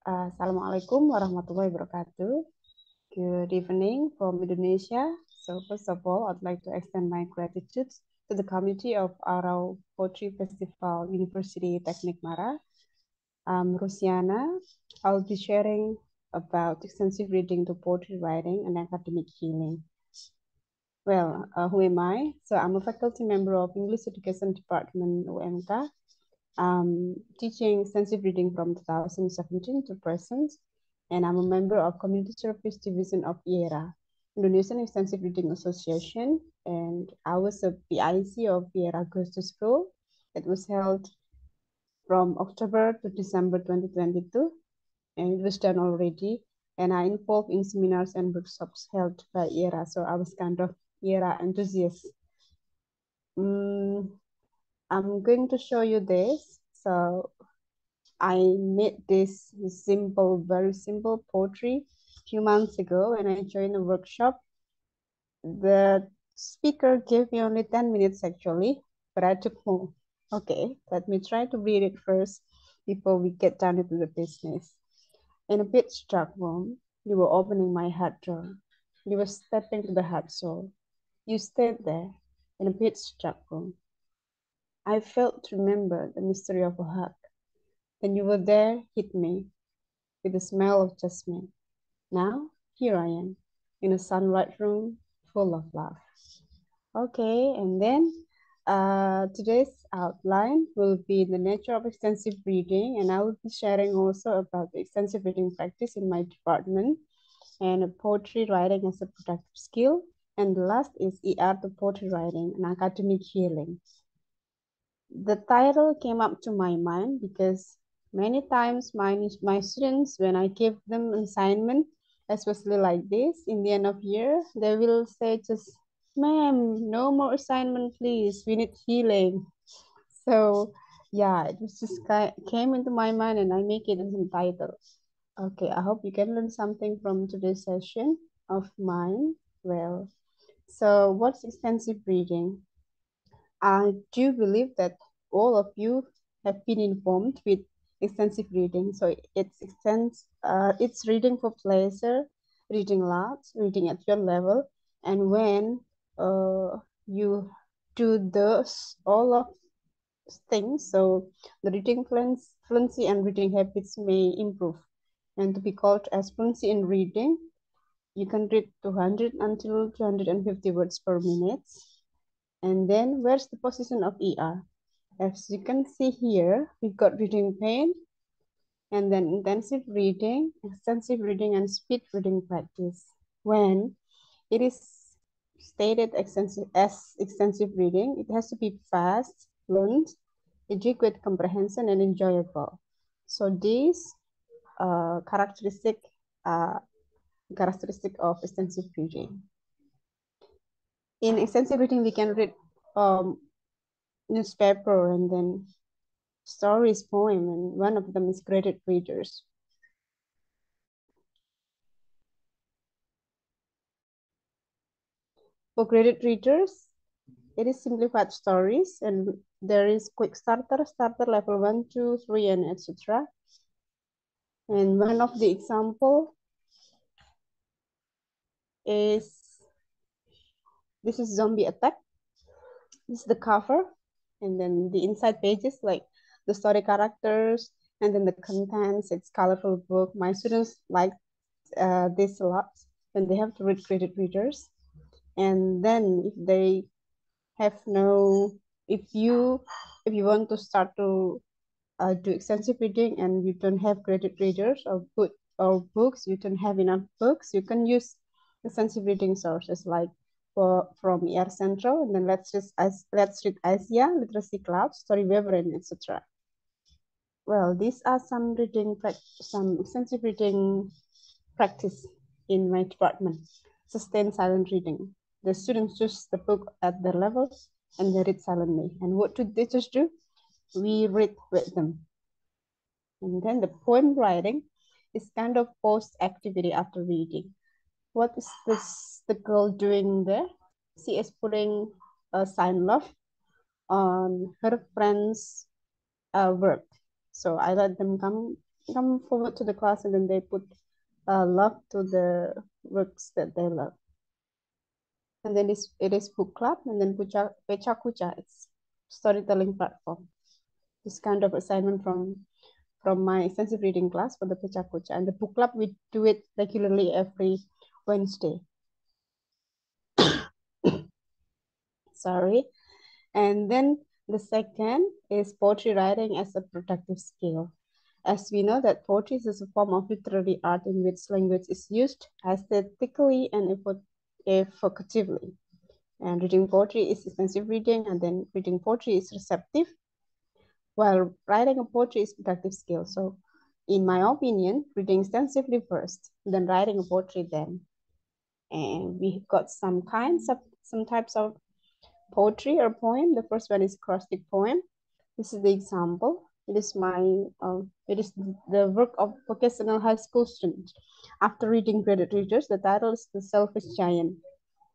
Assalamualaikum warahmatullahi wabarakatuh. Good evening from Indonesia. So first of all, I'd like to extend my gratitude to the committee of Arau Poetry Festival University Teknik Mara. I'm Rusiana. I'll be sharing about extensive reading to poetry writing and academic healing. Well, who am I? So I'm a faculty member of English Education Department UMK. Teaching extensive reading from 2017 to present, and I'm a member of Community Service Division of IERA, Indonesian Extensive Reading Association, and I was a PIC of IERA Goes to School. It was held from October to December 2022, and it was done already, and I involved in seminars and workshops held by IERA, so I was kind of IERA enthusiast. I'm going to show you this. So I made this simple, very simple poetry a few months ago when I joined a workshop. The speaker gave me only 10 minutes actually, but I took more. Okay, let me try to read it first before we get down into the business. In a pitch dark room, you were opening my heart door. You were stepping to the heart soul. You stayed there in a pitch dark room. I felt to remember the mystery of a hug. Then you were there, hit me with the smell of jasmine. Now, here I am, in a sunlight room full of love. Okay, and then today's outline will be the nature of extensive reading, and I will be sharing also about the extensive reading practice in my department, and poetry writing as a productive skill, and the last is ER to poetry writing and academic healing. The title came up to my mind because many times my students, when I give them an assignment, especially like this, in the end of year, they will say just, ma'am, no more assignment, please. We need healing. So yeah, it was just came into my mind and I make it as a title. Okay, I hope you can learn something from today's session of mine. Well, so what's extensive reading? I do believe that all of you have been informed with extensive reading. So it's reading for pleasure, reading loud, reading at your level. And when you do those, all of things, so the reading fluency and reading habits may improve. And to be called as fluency in reading, you can read 200 until 250 words per minute. And then where's the position of ER? As you can see here, we've got reading pain, and then intensive reading, extensive reading, and speed reading practice. When it is stated as extensive reading, it has to be fast, learned, adequate comprehension, and enjoyable. So these characteristic of extensive reading. In extensive reading, we can read newspaper and then stories, poem, and one of them is graded readers. For graded readers, it is simplified stories, and there is quick starter level 1, 2, 3, and etc. And one of the example is this is Zombie Attack. This is the cover, and then the inside pages like the story characters, and then the contents. It's colorful book. My students like this a lot, and they have to read graded readers. And then if they have no, if you want to start to do extensive reading and you don't have graded readers or books, you don't have enough books, you can use extensive reading sources like from ER Central, and then let's read Asia, Literacy Cloud, Storyweaver, and etc. Well, these are some extensive reading practice in my department. Sustained silent reading. The students choose the book at their levels and they read silently. And what do teachers do? We read with them. And then the poem writing is kind of post activity after reading. What is the girl doing there? She is putting a sign love on her friend's work. So I let them come come forward to the class, and then they put love to the works that they love. And then it is book club, and then Pecha Kucha, it's storytelling platform. This kind of assignment from my extensive reading class for the Pecha Kucha. And the book club, we do it regularly every Wednesday. Sorry. And then the second is poetry writing as a productive skill. As we know that poetry is a form of literary art in which language is used aesthetically and evocatively. And reading poetry is expensive reading, and then reading poetry is receptive, while writing a poetry is productive skill. So in my opinion, reading extensively first, then writing a poetry then. And we got some types of poetry or poem. The first one is acrostic poem. This is the example. It is the work of vocational high school student. After reading Graded Readers, the title is The Selfish Giant.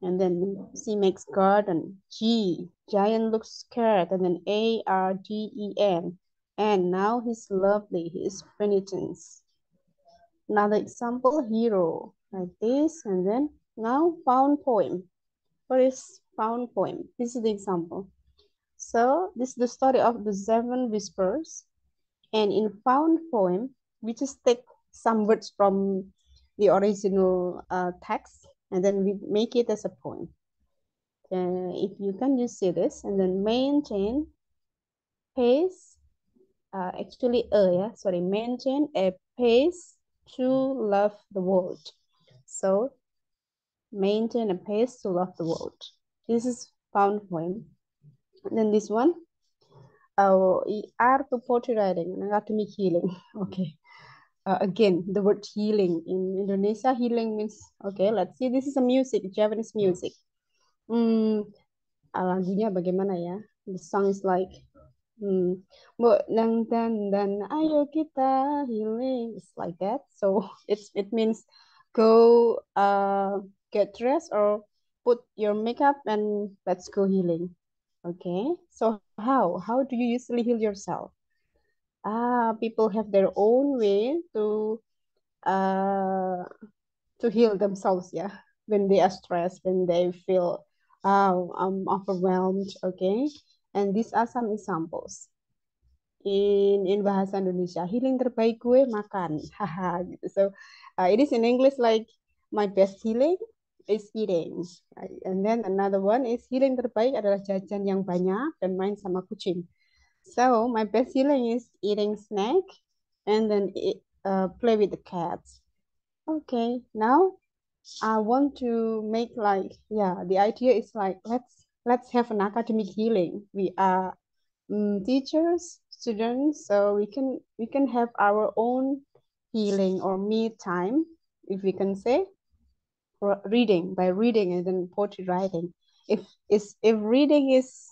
And then C makes garden. G, giant looks scared. And then ARDEN. And now he's lovely. He is penitence. Another example, hero, like this. And then now found poem. What is found poem? This is the example. So this is the story of the seven whispers. And in found poem, we just take some words from the original text, and then we make it as a poem. If you can just see this, and then maintain pace, maintain a pace to love the world. So maintain a pace to love the world. This is found poem. And then this one, art to poetry writing and academic healing. Okay. Again, the word healing in Indonesia, healing means, okay, let's see, this is a music, Japanese music. Lagunya bagaimana ya? The song is like, Mbok nang dan ayo kita healing. It's like that. So it means go get dressed or put your makeup and let's go healing. Okay. So how do you usually heal yourself? People have their own way uh to heal themselves, yeah, when they are stressed, when they feel overwhelmed. Okay, and these are some examples in bahasa Indonesia. Healing terbaik gue makan, haha, gitu. So it is in English like my best healing is eating, and then another one is healing terbaik adalah jajan yang banyak dan main sama kucing. So my best healing is eating snack and then play with the cats. Okay, now I want to make like, yeah, the idea is like, let's have an academic healing. We are teachers, students, so we can have our own healing or me time, if we can say, reading, by reading and then poetry writing. If reading is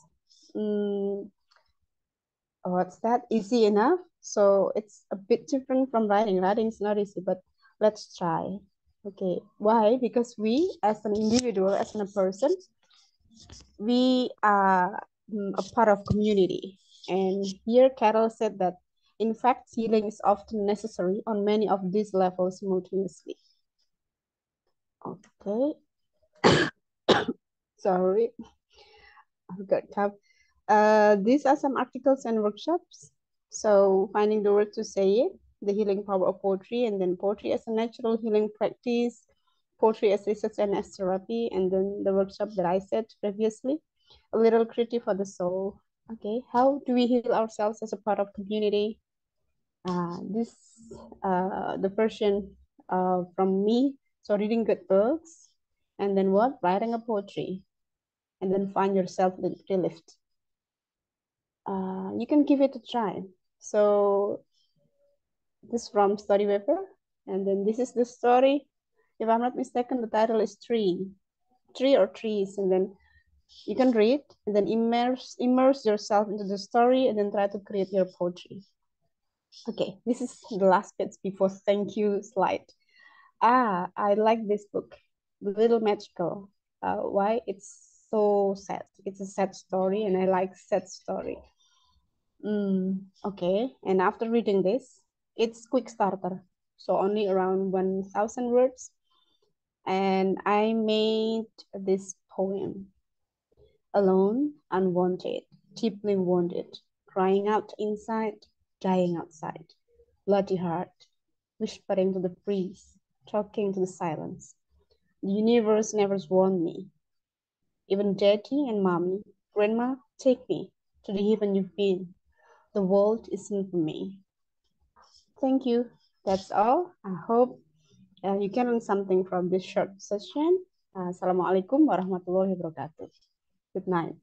what's that, easy enough, so it's a bit different from writing. Writing is not easy, but let's try. Okay, why? Because we as an individual, as a person, we are a part of community. And here Carol said that in fact healing is often necessary on many of these levels simultaneously. Okay. Sorry, I've got cough. These are some articles and workshops. So finding the word to say it, the healing power of poetry, and then poetry as a natural healing practice, poetry as research and as therapy, and then the workshop that I said previously, a little critique for the soul. Okay, how do we heal ourselves as a part of community? This the version from me. So reading good books, and then what? Writing a poetry, and then find yourself relieved. You can give it a try. So this from Storyweaver, and then this is the story. If I'm not mistaken, the title is Tree or Trees, and then you can read and then immerse yourself into the story and then try to create your poetry. Okay, this is the last bit before thank you slide. I like this book, Little Magical. Why? It's so sad. It's a sad story, and I like sad story. Okay, and after reading this, It's quick starter, so only around 1,000 words. And I made this poem. Alone, unwanted, deeply wounded, crying out inside, dying outside. Bloody heart, whispering to the breeze, talking to the silence. The universe never warned me. Even daddy and mommy, grandma, take me to the heaven you've been. The world isn't for me. Thank you. That's all. I hope you can learn something from this short session. Assalamualaikum warahmatullahi wabarakatuh. Good night.